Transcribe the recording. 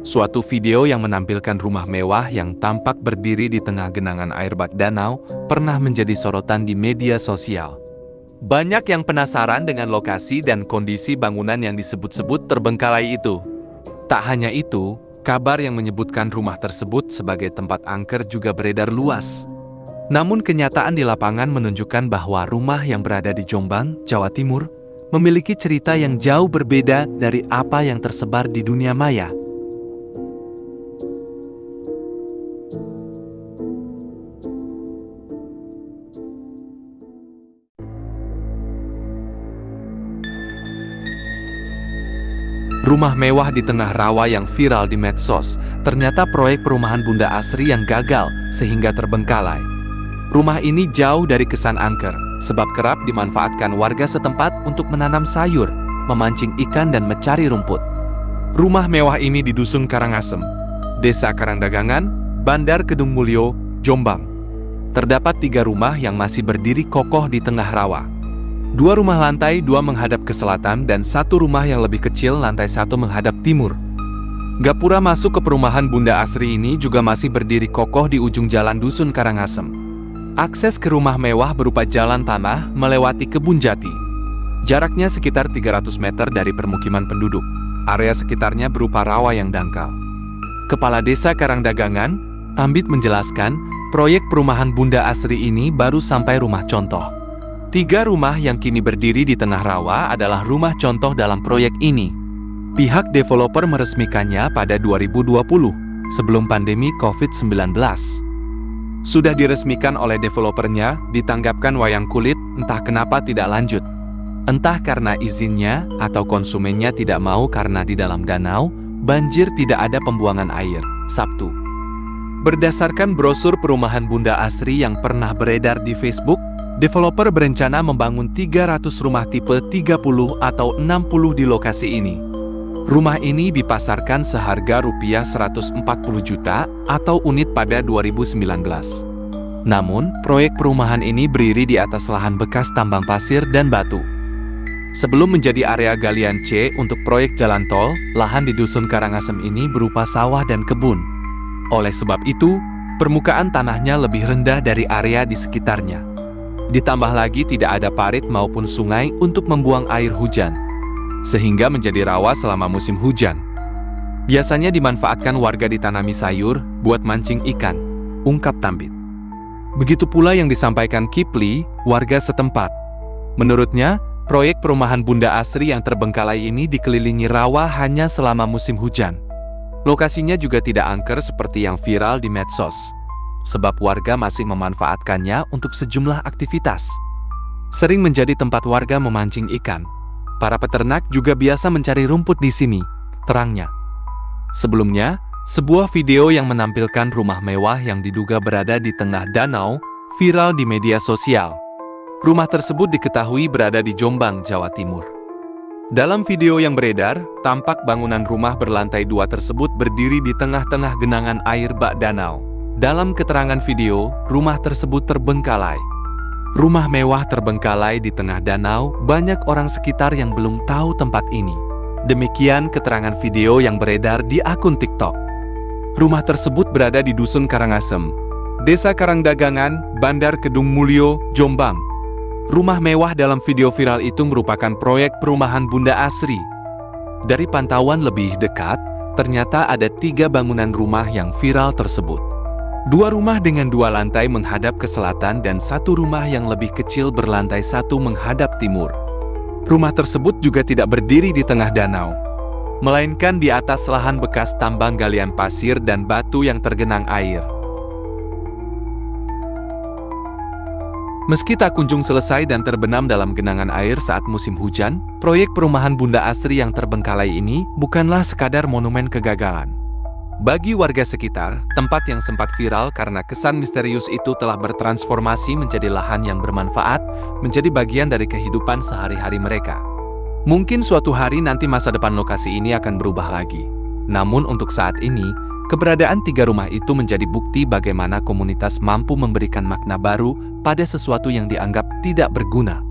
Suatu video yang menampilkan rumah mewah yang tampak berdiri di tengah genangan air bak danau pernah menjadi sorotan di media sosial. Banyak yang penasaran dengan lokasi dan kondisi bangunan yang disebut-sebut terbengkalai itu. Tak hanya itu, kabar yang menyebutkan rumah tersebut sebagai tempat angker juga beredar luas. Namun kenyataan di lapangan menunjukkan bahwa rumah yang berada di Jombang, Jawa Timur, memiliki cerita yang jauh berbeda dari apa yang tersebar di dunia maya. Rumah mewah di tengah rawa yang viral di medsos, ternyata proyek perumahan Bunda Asri yang gagal sehingga terbengkalai. Rumah ini jauh dari kesan angker, sebab kerap dimanfaatkan warga setempat untuk menanam sayur, memancing ikan dan mencari rumput. Rumah mewah ini di Dusun Karangasem, Desa Karangdagangan, Bandar Kedung Mulyo, Jombang. Terdapat 3 rumah yang masih berdiri kokoh di tengah rawa. 2 rumah lantai 2 menghadap ke selatan dan 1 rumah yang lebih kecil lantai 1 menghadap timur. Gapura masuk ke perumahan Bunda Asri ini juga masih berdiri kokoh di ujung jalan Dusun Karangasem. Akses ke rumah mewah berupa jalan tanah melewati kebun jati. Jaraknya sekitar 300 meter dari permukiman penduduk. Area sekitarnya berupa rawa yang dangkal. Kepala Desa Karangdagangan, Ambit menjelaskan, proyek perumahan Bunda Asri ini baru sampai rumah contoh. 3 rumah yang kini berdiri di tengah rawa adalah rumah contoh dalam proyek ini. Pihak developer meresmikannya pada 2020, sebelum pandemi COVID-19. Sudah diresmikan oleh developernya, ditanggapkan wayang kulit, entah kenapa tidak lanjut. Entah karena izinnya atau konsumennya tidak mau karena di dalam danau, banjir tidak ada pembuangan air, Sabtu. Berdasarkan brosur perumahan Bunda Asri yang pernah beredar di Facebook, developer berencana membangun 300 rumah tipe 30 atau 60 di lokasi ini. Rumah ini dipasarkan seharga rupiah 140 juta atau unit pada 2019. Namun, proyek perumahan ini berdiri di atas lahan bekas tambang pasir dan batu. Sebelum menjadi area galian C untuk proyek jalan tol, lahan di Dusun Karangasem ini berupa sawah dan kebun. Oleh sebab itu, permukaan tanahnya lebih rendah dari area di sekitarnya. Ditambah lagi tidak ada parit maupun sungai untuk membuang air hujan, sehingga menjadi rawa selama musim hujan. Biasanya dimanfaatkan warga ditanami sayur buat mancing ikan, ungkap Tambit. Begitu pula yang disampaikan Kipli, warga setempat. Menurutnya, proyek perumahan Bunda Asri yang terbengkalai ini dikelilingi rawa hanya selama musim hujan. Lokasinya juga tidak angker seperti yang viral di medsos, sebab warga masih memanfaatkannya untuk sejumlah aktivitas. Sering menjadi tempat warga memancing ikan. Para peternak juga biasa mencari rumput di sini, terangnya. Sebelumnya, sebuah video yang menampilkan rumah mewah yang diduga berada di tengah danau viral di media sosial. Rumah tersebut diketahui berada di Jombang, Jawa Timur. Dalam video yang beredar, tampak bangunan rumah berlantai 2 tersebut berdiri di tengah-tengah genangan air bak danau. Dalam keterangan video, rumah tersebut terbengkalai. Rumah mewah terbengkalai di tengah danau, banyak orang sekitar yang belum tahu tempat ini. Demikian keterangan video yang beredar di akun TikTok. Rumah tersebut berada di Dusun Karangasem, Desa Karangdagangan, Bandar Kedung Mulyo, Jombang. Rumah mewah dalam video viral itu merupakan proyek perumahan Bunda Asri. Dari pantauan lebih dekat, ternyata ada 3 bangunan rumah yang viral tersebut. 2 rumah dengan 2 lantai menghadap ke selatan dan 1 rumah yang lebih kecil berlantai 1 menghadap timur. Rumah tersebut juga tidak berdiri di tengah danau, melainkan di atas lahan bekas tambang galian pasir dan batu yang tergenang air. Meski tak kunjung selesai dan terbenam dalam genangan air saat musim hujan, proyek perumahan Bunda Asri yang terbengkalai ini bukanlah sekadar monumen kegagalan. Bagi warga sekitar, tempat yang sempat viral karena kesan misterius itu telah bertransformasi menjadi lahan yang bermanfaat, menjadi bagian dari kehidupan sehari-hari mereka. Mungkin suatu hari nanti masa depan lokasi ini akan berubah lagi. Namun untuk saat ini, keberadaan 3 rumah itu menjadi bukti bagaimana komunitas mampu memberikan makna baru pada sesuatu yang dianggap tidak berguna.